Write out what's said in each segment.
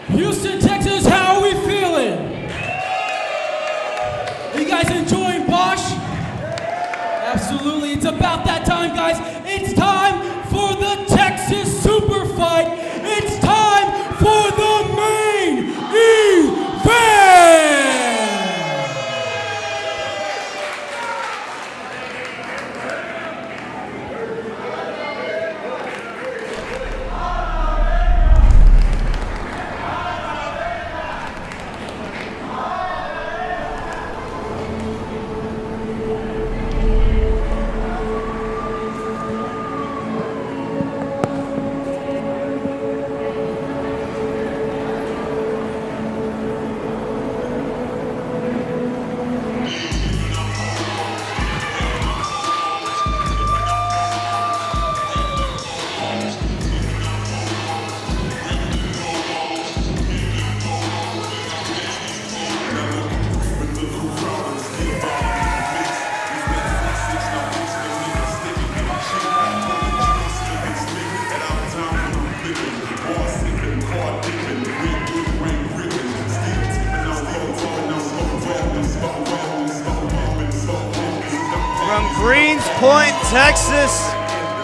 Houston, Texas, how are we feeling? Are you guys enjoying Bosch? Absolutely. It's about that time, guys. It's time for the Texas Super Fight. It's time for the main event. Texas,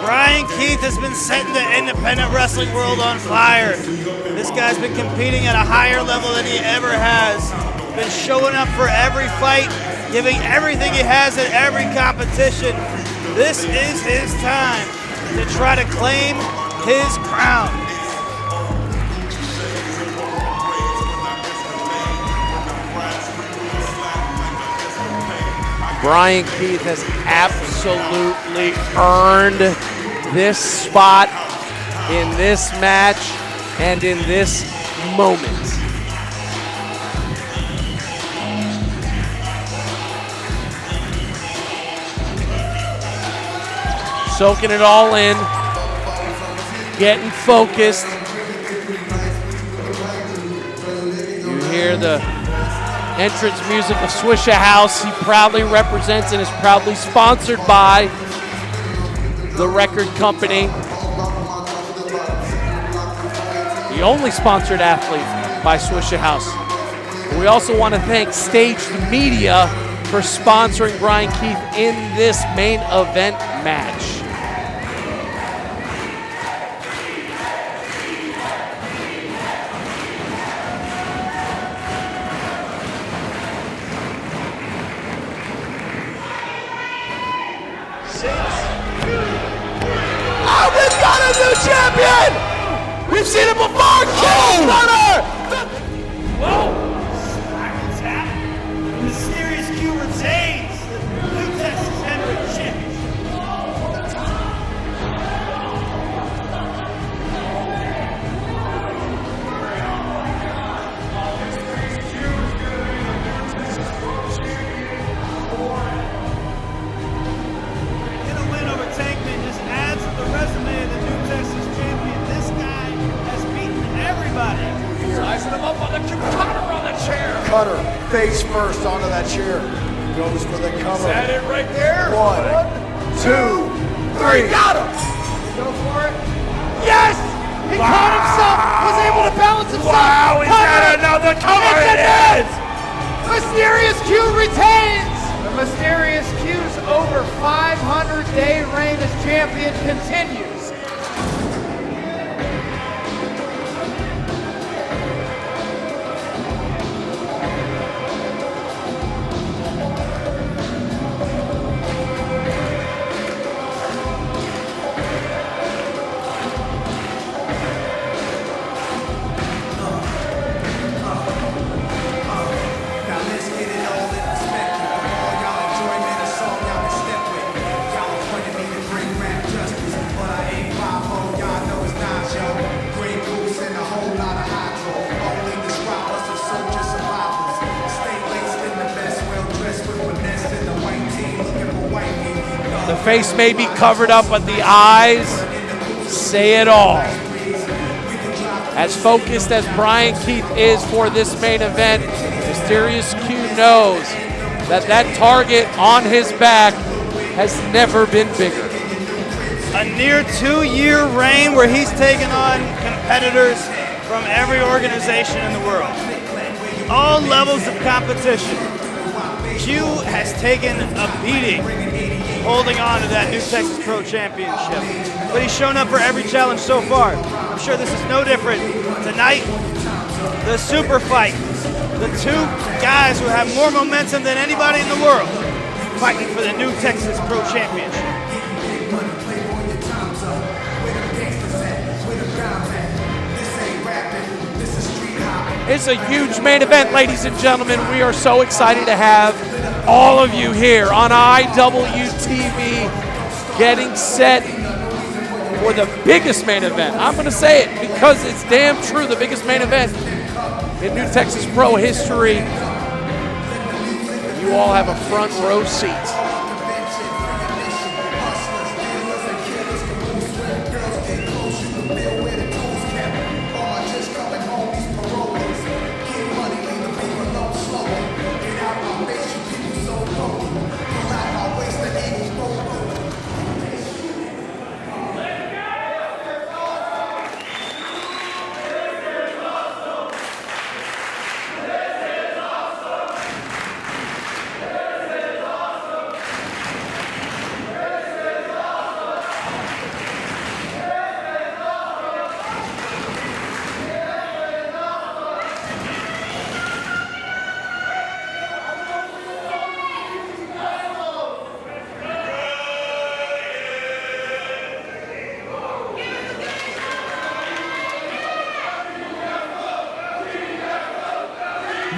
Bryan Keith has been setting the independent wrestling world on fire. This guy's been competing at a higher level than he ever has. Been showing up for every fight, giving everything he has at every competition. This is his time to try to claim his crown. Bryan Keith has absolutely earned this spot in this match and in this moment. Soaking it all in, getting focused. You hear the entrance music of Swishahouse. He proudly represents and is proudly sponsored by the record company. The only sponsored athlete by Swishahouse. We also want to thank Stage Media for sponsoring Bryan Keith in this main event match. Champion! We've seen it before! Stunner! Whoa! It's happening. Mysterious Q retains the new Texas Heavyweight Championship. Get a win over Tankman just adds to the resume of the new Texas champion. This guy has beaten everybody. Sizing him up on the cutter on the chair. Cutter, face first onto that chair. Goes for the cover. Is that it right there? 1, 2, 3. Got him! Go for it. Yes! He caught himself! Was able to balance himself! Wow, is that another cover? It is! Mysterious Q retains! The Mysterious Q's over 500-day reign as champion continues. The face may be covered up, but the eyes say it all. As focused as Bryan Keith is for this main event, Mysterious Q knows that that target on his back has never been bigger. A near 2-year reign where he's taken on competitors from every organization in the world. All levels of competition. Q has taken a beating holding on to that new Texas Pro Championship. But he's shown up for every challenge so far. I'm sure this is no different. Tonight, the super fight. The two guys who have more momentum than anybody in the world fighting for the new Texas Pro Championship. It's a huge main event, ladies and gentlemen. We are so excited to have all of you here on IWTV getting set for the biggest main event. I'm going to say it because it's damn true, the biggest main event in New Texas Pro history. You all have a front row seat.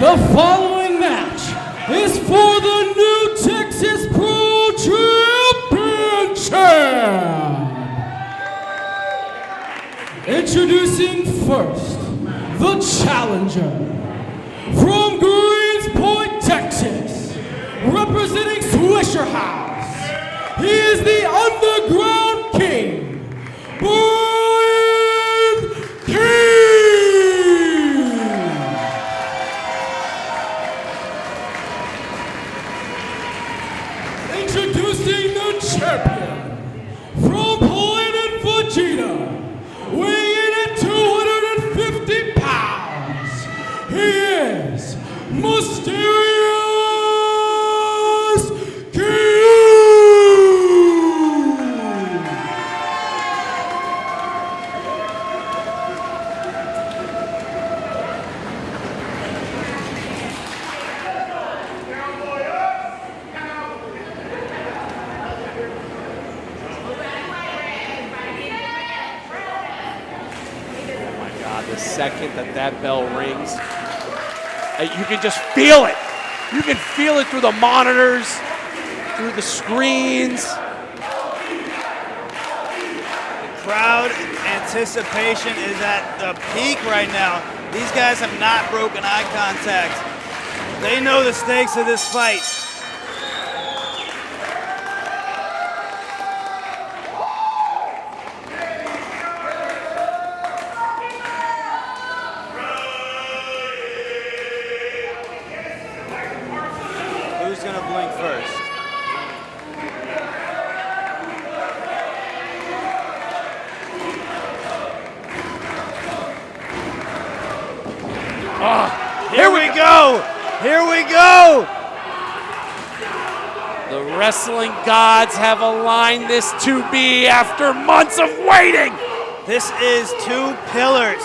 The following match is for the new Texas Pro Championship. Introducing first, the challenger from Greenspoint, Texas, representing Swisher House. He is the Underground King, Bryan King. Introducing the champion from Planet Vegeta, weighing in at 250 pounds. He is Mysterious Q. The second that bell rings, you can just feel it. You can feel it through the monitors, through the screens. The crowd anticipation is at the peak right now. These guys have not broken eye contact. They know the stakes of this fight. Who's going to blink first? Here we go! Here we go! The wrestling gods have aligned this to be after months of waiting. This is two pillars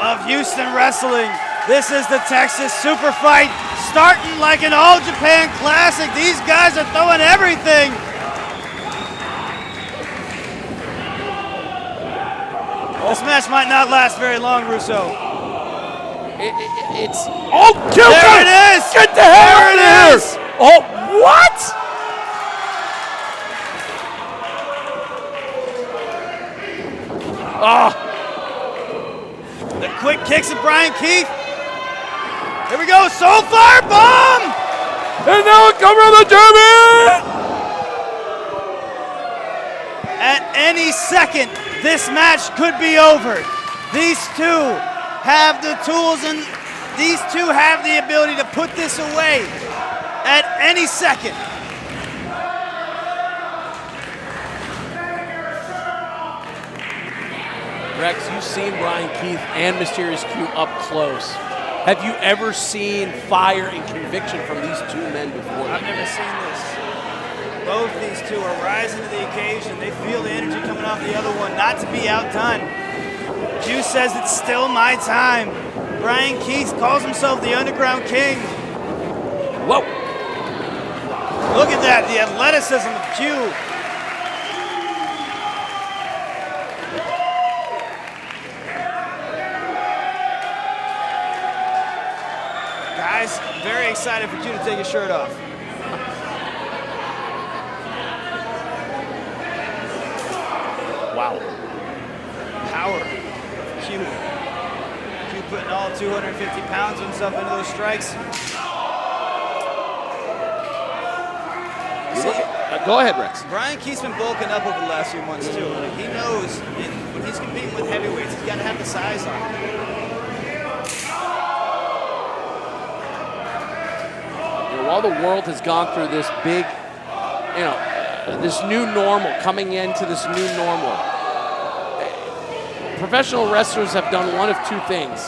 of Houston wrestling. This is the Texas Super Fight, starting like an All Japan Classic. These guys are throwing everything. This match might not last very long, Russo. It's oh, there it is! Get the hell out of here! Oh, what? Oh. The quick kicks of Bryan Keith. Here we go, Soulfire Bomb! And now it comes from the champion! At any second, this match could be over. These two have the tools and these two have the ability to put this away at any second. Rex, you've seen Bryan Keith and Mysterious Q up close. Have you ever seen fire and conviction from these two men before? I've never seen this. Both these two are rising to the occasion. They feel the energy coming off the other one, not to be outdone. Q says it's still my time. Bryan Keith calls himself the Underground King. Whoa. Look at that, the athleticism of Q. Guys, very excited for Q to take his shirt off. Wow. Power. Q. Q putting all 250 pounds of himself into those strikes. Go ahead, Rex. Bryan Keith's been bulking up over the last few months too. Like, he knows when he's competing with heavyweights, he's got to have the size on him. While the world has gone through this big, this new normal, coming into this new normal, professional wrestlers have done one of two things,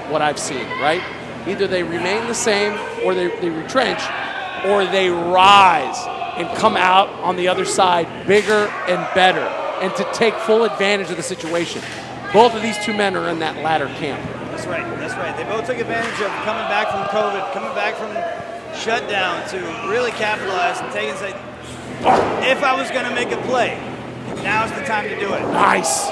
what I've seen, right? Either they remain the same, or they retrench, or they rise and come out on the other side bigger and better, and to take full advantage of the situation. Both of these two men are in that latter camp. That's right, that's right. They both took advantage of coming back from COVID, coming back from shutdown to really capitalize and take and say, if I was going to make a play, now's the time to do it. Nice.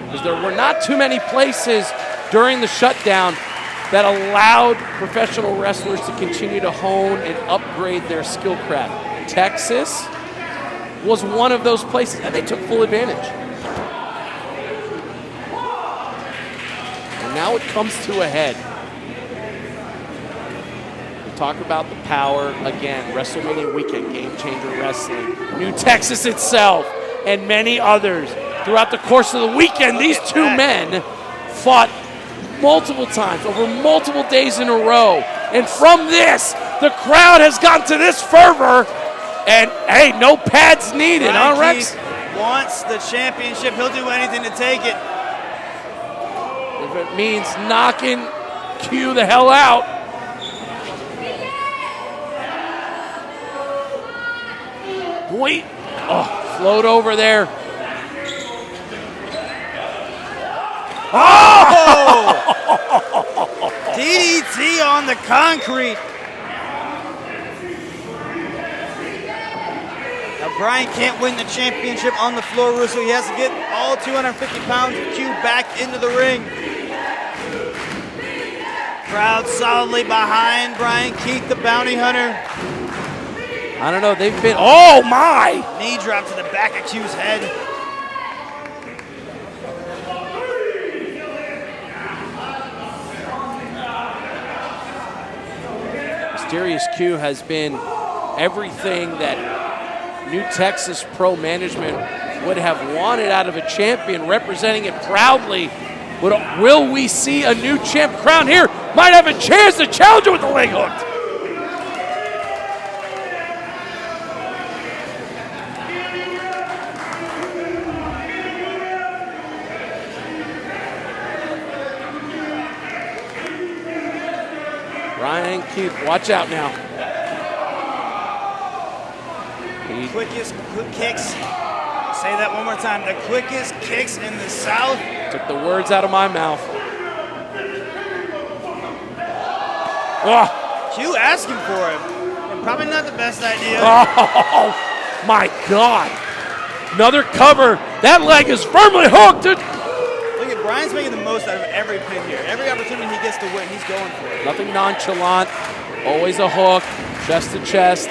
Because there were not too many places during the shutdown that allowed professional wrestlers to continue to hone and upgrade their skill craft. Texas was one of those places, and they took full advantage. And now it comes to a head. Talk about the power again. WrestleMania weekend, Game Changer Wrestling, New Texas itself, and many others. Throughout the course of the weekend, these two men fought multiple times, over multiple days in a row. And from this, the crowd has gone to this fervor, and hey, no pads needed, huh, Rex? Keith wants the championship. He'll do anything to take it. If it means knocking Q the hell out. Wait, float over there. Oh! DDT on the concrete. Now Bryan can't win the championship on the floor, Russo. He has to get all 250 pounds of Q back into the ring. Crowd solidly behind Bryan Keith, the bounty hunter. I don't know, they've been, oh my! Knee drop to the back of Q's head. Mysterious Q has been everything that New Texas Pro Management would have wanted out of a champion, representing it proudly. Will we see a new champ crowned here? Might have a chance to challenge it with the leg hook. Bryan Keith, watch out now. The quickest kicks, say that one more time, the quickest kicks in the South. Took the words out of my mouth. Oh. Q asking for him, and probably not the best idea. Oh my God. Another cover. That leg is firmly hooked. Look at Bryan's making the most out of every pin here. Every opportunity he gets to win, he's going for it. Nothing nonchalant. Always a hook, chest to chest.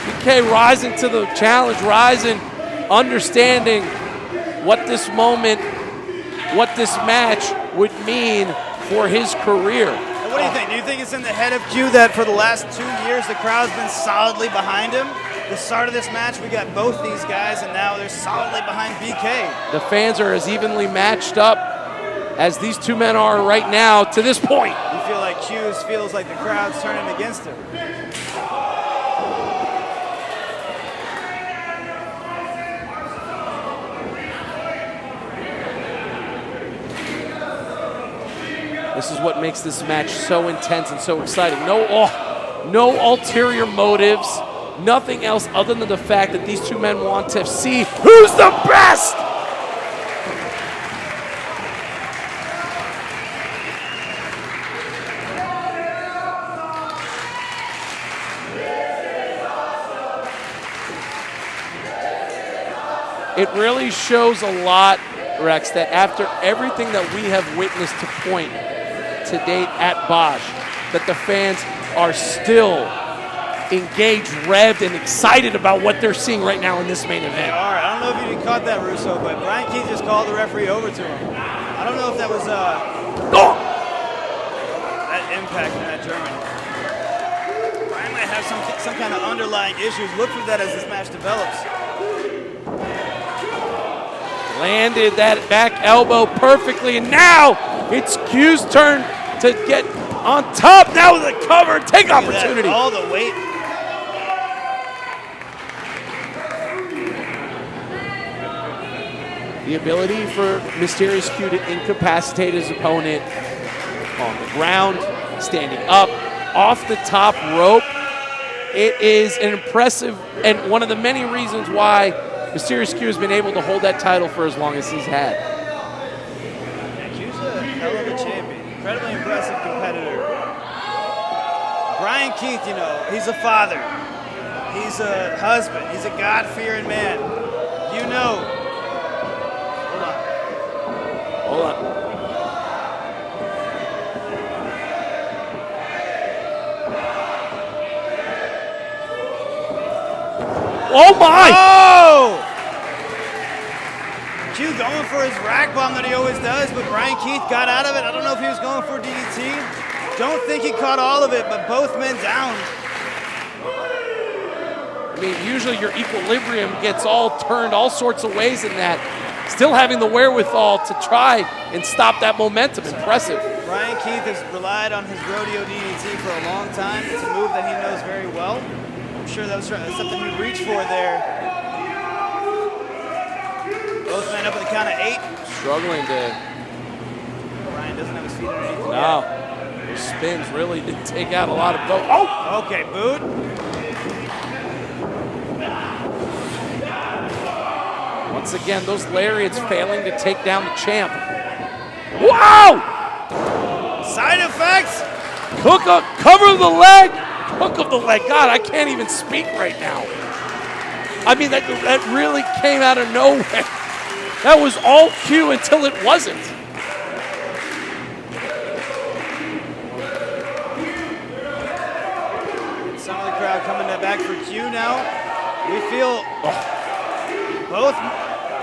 BK rising to the challenge, rising, understanding what this moment, what this match would mean for his career. And what do you think? Do you think it's in the head of Q that for the last 2 years the crowd's been solidly behind him? The start of this match, we got both these guys, and now they're solidly behind BK. The fans are as evenly matched up as these two men are right now to this point. You feel like Q feels like the crowd's turning against him. This is what makes this match so intense and so exciting. No ulterior motives, nothing else other than the fact that these two men want to see who's the best. It really shows a lot, Rex, that after everything that we have witnessed to point to date at Bosch, that the fans are still engaged, revved, and excited about what they're seeing right now in this main event. They are. I don't know if you caught that, Russo, but Bryan Keith just called the referee over to him. I don't know if that was that impact in that German. Bryan might have some kind of underlying issues. Look for that as this match develops. Landed that back elbow perfectly, and now it's Q's turn to get on top. Now with a cover, take opportunity. All the weight. The ability for Mysterious Q to incapacitate his opponent on the ground, standing up, off the top rope. It is an impressive, and one of the many reasons why Mysterious Q has been able to hold that title for as long as he's had. Yeah, Q's a hell of a champion. Incredibly impressive competitor. Bryan Keith, you know, he's a father. He's a husband. He's a God-fearing man. You know. Hold on. Oh my! Oh! Q going for his rack bomb that he always does, but Bryan Keith got out of it. I don't know if he was going for DDT. Don't think he caught all of it, but both men down. I mean, usually your equilibrium gets all turned all sorts of ways in that. Still having the wherewithal to try and stop that momentum. Impressive. Bryan Keith has relied on his rodeo DDT for a long time. It's a move that he knows very well. I'm sure that was something he'd reach for there. Both men up at the count of 8. Struggling to... Bryan doesn't have his feet underneath him No. yet. Those spins really did take out a lot of both. Oh! Okay, boot. Once again, those lariats failing to take down the champ. Wow! Side effects. Cook up, cover the leg. Hook of the leg. God, I can't even speak right now. I mean, that really came out of nowhere. That was all Q until it wasn't. Some of the crowd coming back for Q now. We feel both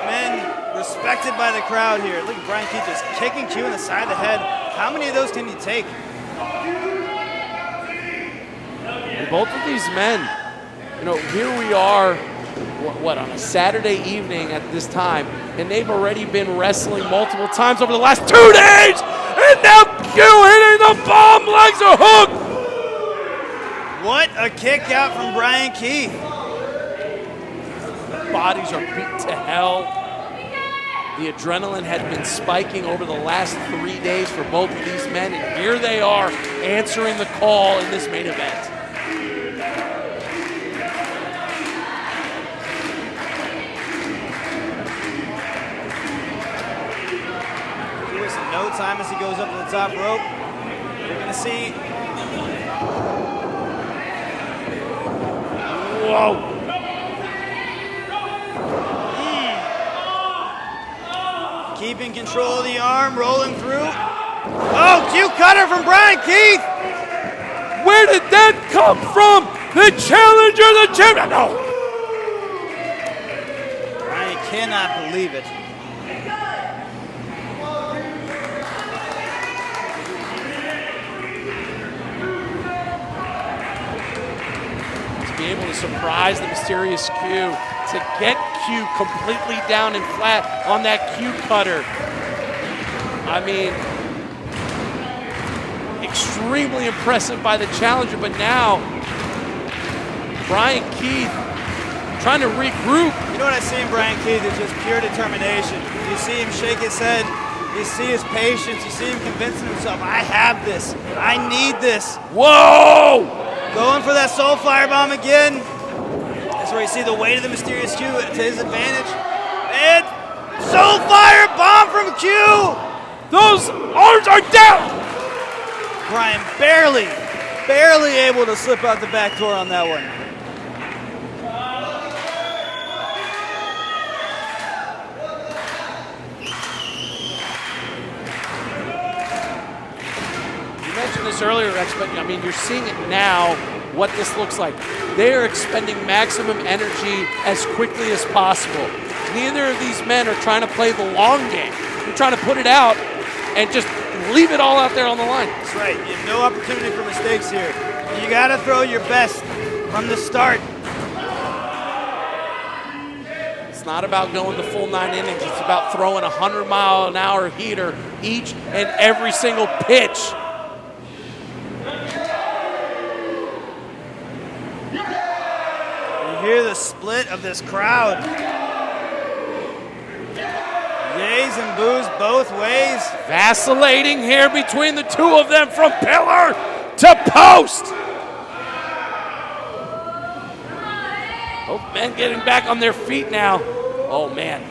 men respected by the crowd here. Look at Bryan Keith just kicking Q in the side of the head. How many of those can you take? And both of these men, you know, here we are, what, on a Saturday evening at this time, and they've already been wrestling multiple times over the last 2 days, and now Q hitting the bomb legs are hooked. What a kick out from Bryan Keith. Bodies are beat to hell. The adrenaline had been spiking over the last 3 days for both of these men, and here they are answering the call in this main event. Wasting no time as he goes up to the top rope. You're gonna see. Whoa. Keeping control of the arm, rolling through. Oh, Q cutter from Bryan Keith! Where did that come from? The challenger, the champion. No. I cannot believe it. To be able to surprise the Mysterious Q, to get Q completely down and flat on that Q cutter. I mean, extremely impressive by the challenger, but now Bryan Keith trying to regroup. You know what I see in Bryan Keith is just pure determination. You see him shake his head You see his patience. You see him convincing himself, I have this. I need this. Whoa! Going for that soul firebomb again. That's where you see the weight of the Mysterious Q to his advantage. And soul firebomb from Q. Those arms are down. Bryan barely able to slip out the back door on that one. You mentioned this earlier, Rex, but I mean, you're seeing it now, what this looks like. They are expending maximum energy as quickly as possible. Neither of these men are trying to play the long game. They're trying to put it out and just leave it all out there on the line. That's right. You have no opportunity for mistakes here. You got to throw your best from the start. It's not about going the full 9 innings. It's about throwing 100-mile-an-hour heater each and every single pitch. You hear the split of this crowd. Yays and boos both ways. Vacillating here between the two of them from pillar to post. Both men getting back on their feet now. Oh, man.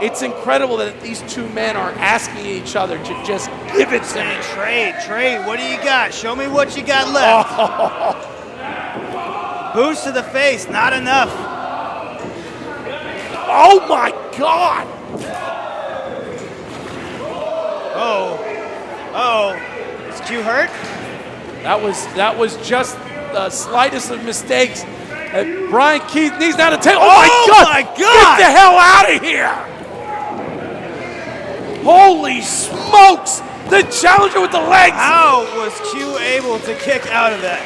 It's incredible that these two men are asking each other to just give it to me. Trade, what do you got? Show me what you got left. Boost to the face, not enough. Oh my God! Oh, is Q hurt? That was just the slightest of mistakes. And Bryan Keith needs now to take. Oh my God! Get the hell out of here! Holy smokes! The challenger with the legs! How was Q able to kick out of that?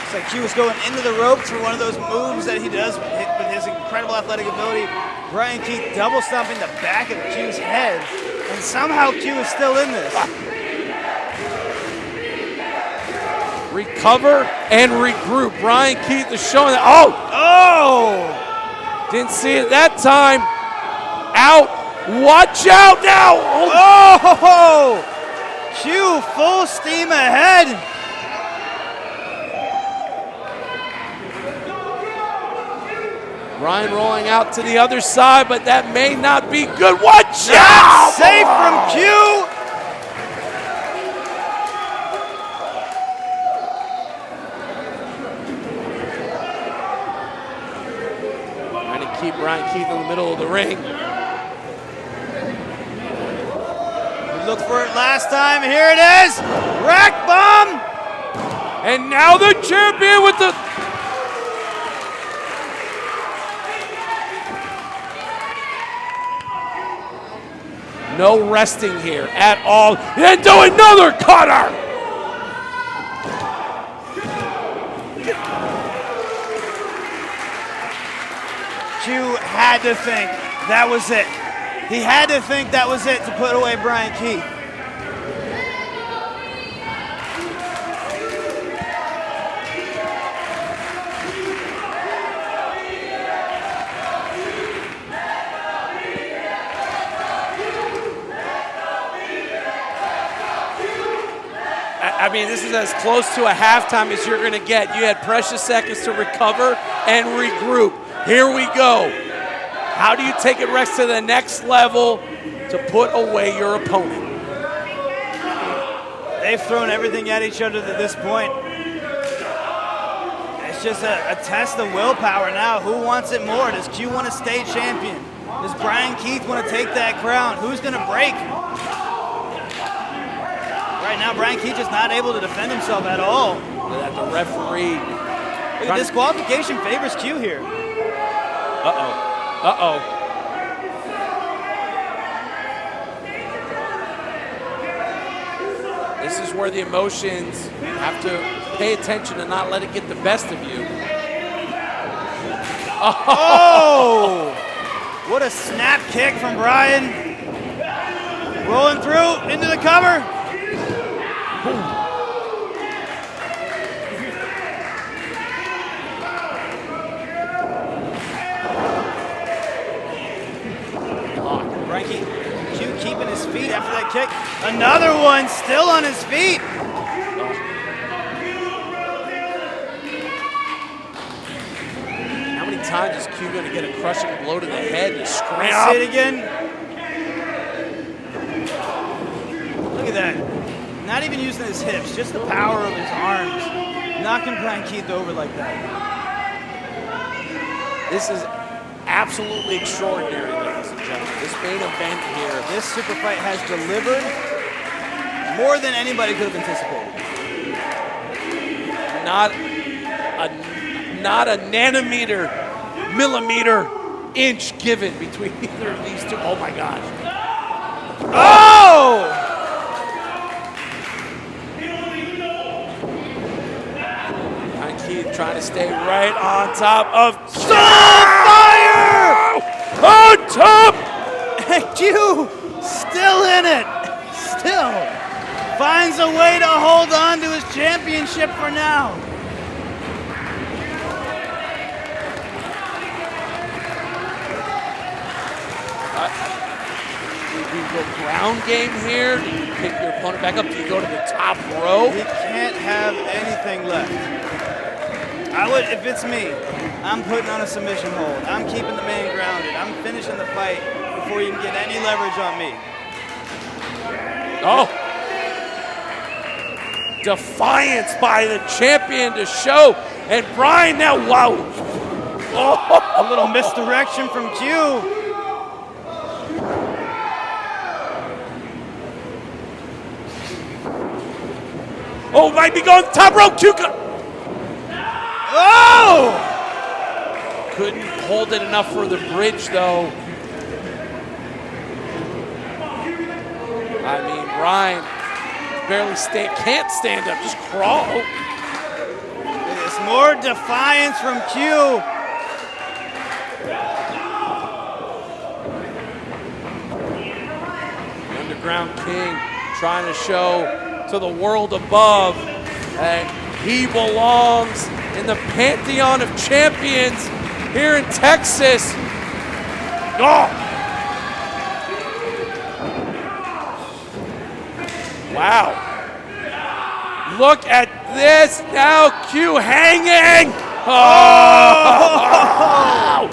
It's like Q was going into the ropes for one of those moves that he does with his incredible athletic ability. Bryan Keith double stomping the back of Q's head, and somehow Q is still in this. Recover and regroup. Bryan Keith is showing that. Oh! Didn't see it that time. Out. Watch out now. Oh! Q full steam ahead. Bryan rolling out to the other side, but that may not be good. Watch out! Safe from Q. Keep Bryan Keith in the middle of the ring. We looked for it last time. Here it is. Rack bomb. And now the champion with the... No resting here at all. And do another cutter. Q had to think that was it. He had to think that was it to put away Bryan Keith. I mean, this is as close to a halftime as you're going to get. You had precious seconds to recover and regroup. Here we go. How do you take it, Rex, to the next level to put away your opponent? They've thrown everything at each other at this point. It's just a test of willpower now. Who wants it more? Does Q want to stay champion? Does Bryan Keith want to take that crown? Who's going to break? Right now, Bryan Keith is not able to defend himself at all. That the referee. The disqualification favors Q here. Uh-oh. This is where the emotions have to pay attention and not let it get the best of you. Oh! What a snap kick from Bryan. Rolling through into the cover. Boom. Another one, still on his feet. How many times is Q going to get a crushing blow to the head and scram? See it again. Look at that. Not even using his hips, just the power of his arms. Knocking Bryan Keith over like that. This is absolutely extraordinary, ladies and gentlemen. This main event here. This super fight has delivered more than anybody could have anticipated. Not a nanometer, millimeter, inch given between either of these two. Oh my God. Oh! Bryan Keith trying to stay right on top of Fire! on top. And Q still in it. Still finds a way to hold on to his championship for now. Do you go ground game here? Do you pick your opponent back up? Do you go to the top row? He can't have anything left. I would, if it's me, I'm putting on a submission hold. I'm keeping the man grounded. I'm finishing the fight before you can get any leverage on me. Oh. Defiance by the champion to show. And Bryan now, wow. Oh. A little misdirection from Q. Oh, might be going top rope. Q. Oh! Couldn't hold it enough for the bridge, though. I mean, Bryan barely can't stand up, just crawl. It's more defiance from Q. The Underground King trying to show to the world above that he belongs in the pantheon of champions here in Texas. Oh! Wow. Look at this. Now Q hanging. Oh!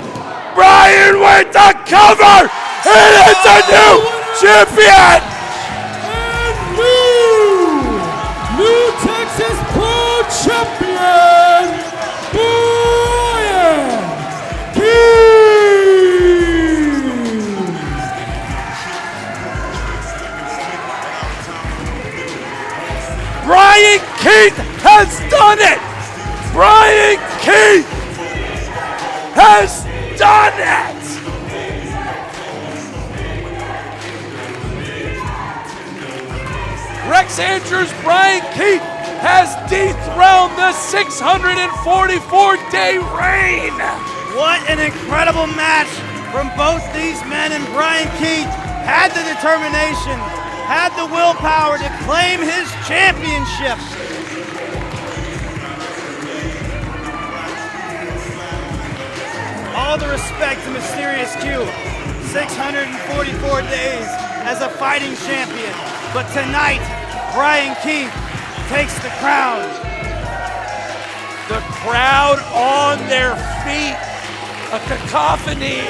Bryan with the cover. It is a new champion. New Texas Pro Champion, Bryan Keith. Bryan Keith has done it. Bryan Keith has done it. Rex Andrews, Bryan Keith has dethroned the 644-day reign. What an incredible match from both these men, and Bryan Keith had the determination, had the willpower to claim his championship. All the respect to Mysterious Q, 644 days as a fighting champion. But tonight, Bryan Keith takes the crown. The crowd on their feet, a cacophony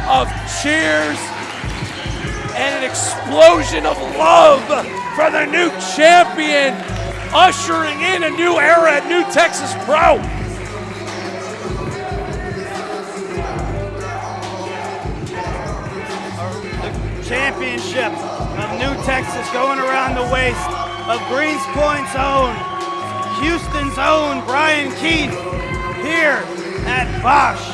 of cheers and an explosion of love for the new champion, ushering in a new era at New Texas Pro. Championship of New Texas going around the waist of Greens Point's own, Houston's own Bryan Keith here at Bosch.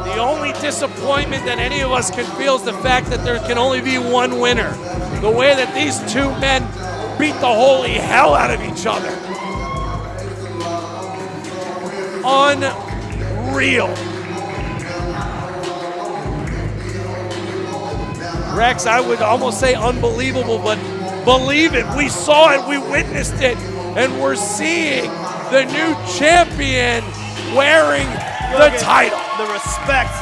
The only disappointment that any of us can feel is the fact that there can only be one winner. The way that these two men beat the holy hell out of each other. Unreal. Rex, I would almost say unbelievable, but believe it. We saw it, we witnessed it, and we're seeing the new champion wearing the title. The respect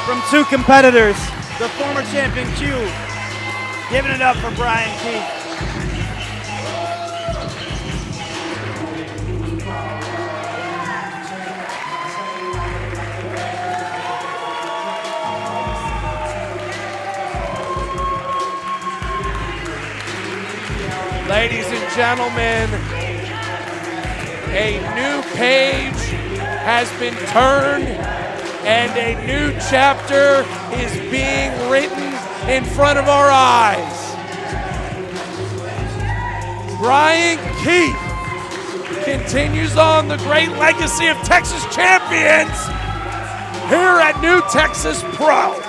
from two competitors, the former champion Q giving it up for Bryan Keith. Ladies and gentlemen, a new page has been turned and a new chapter is being written in front of our eyes. Bryan Keith continues on the great legacy of Texas champions here at New Texas Pro.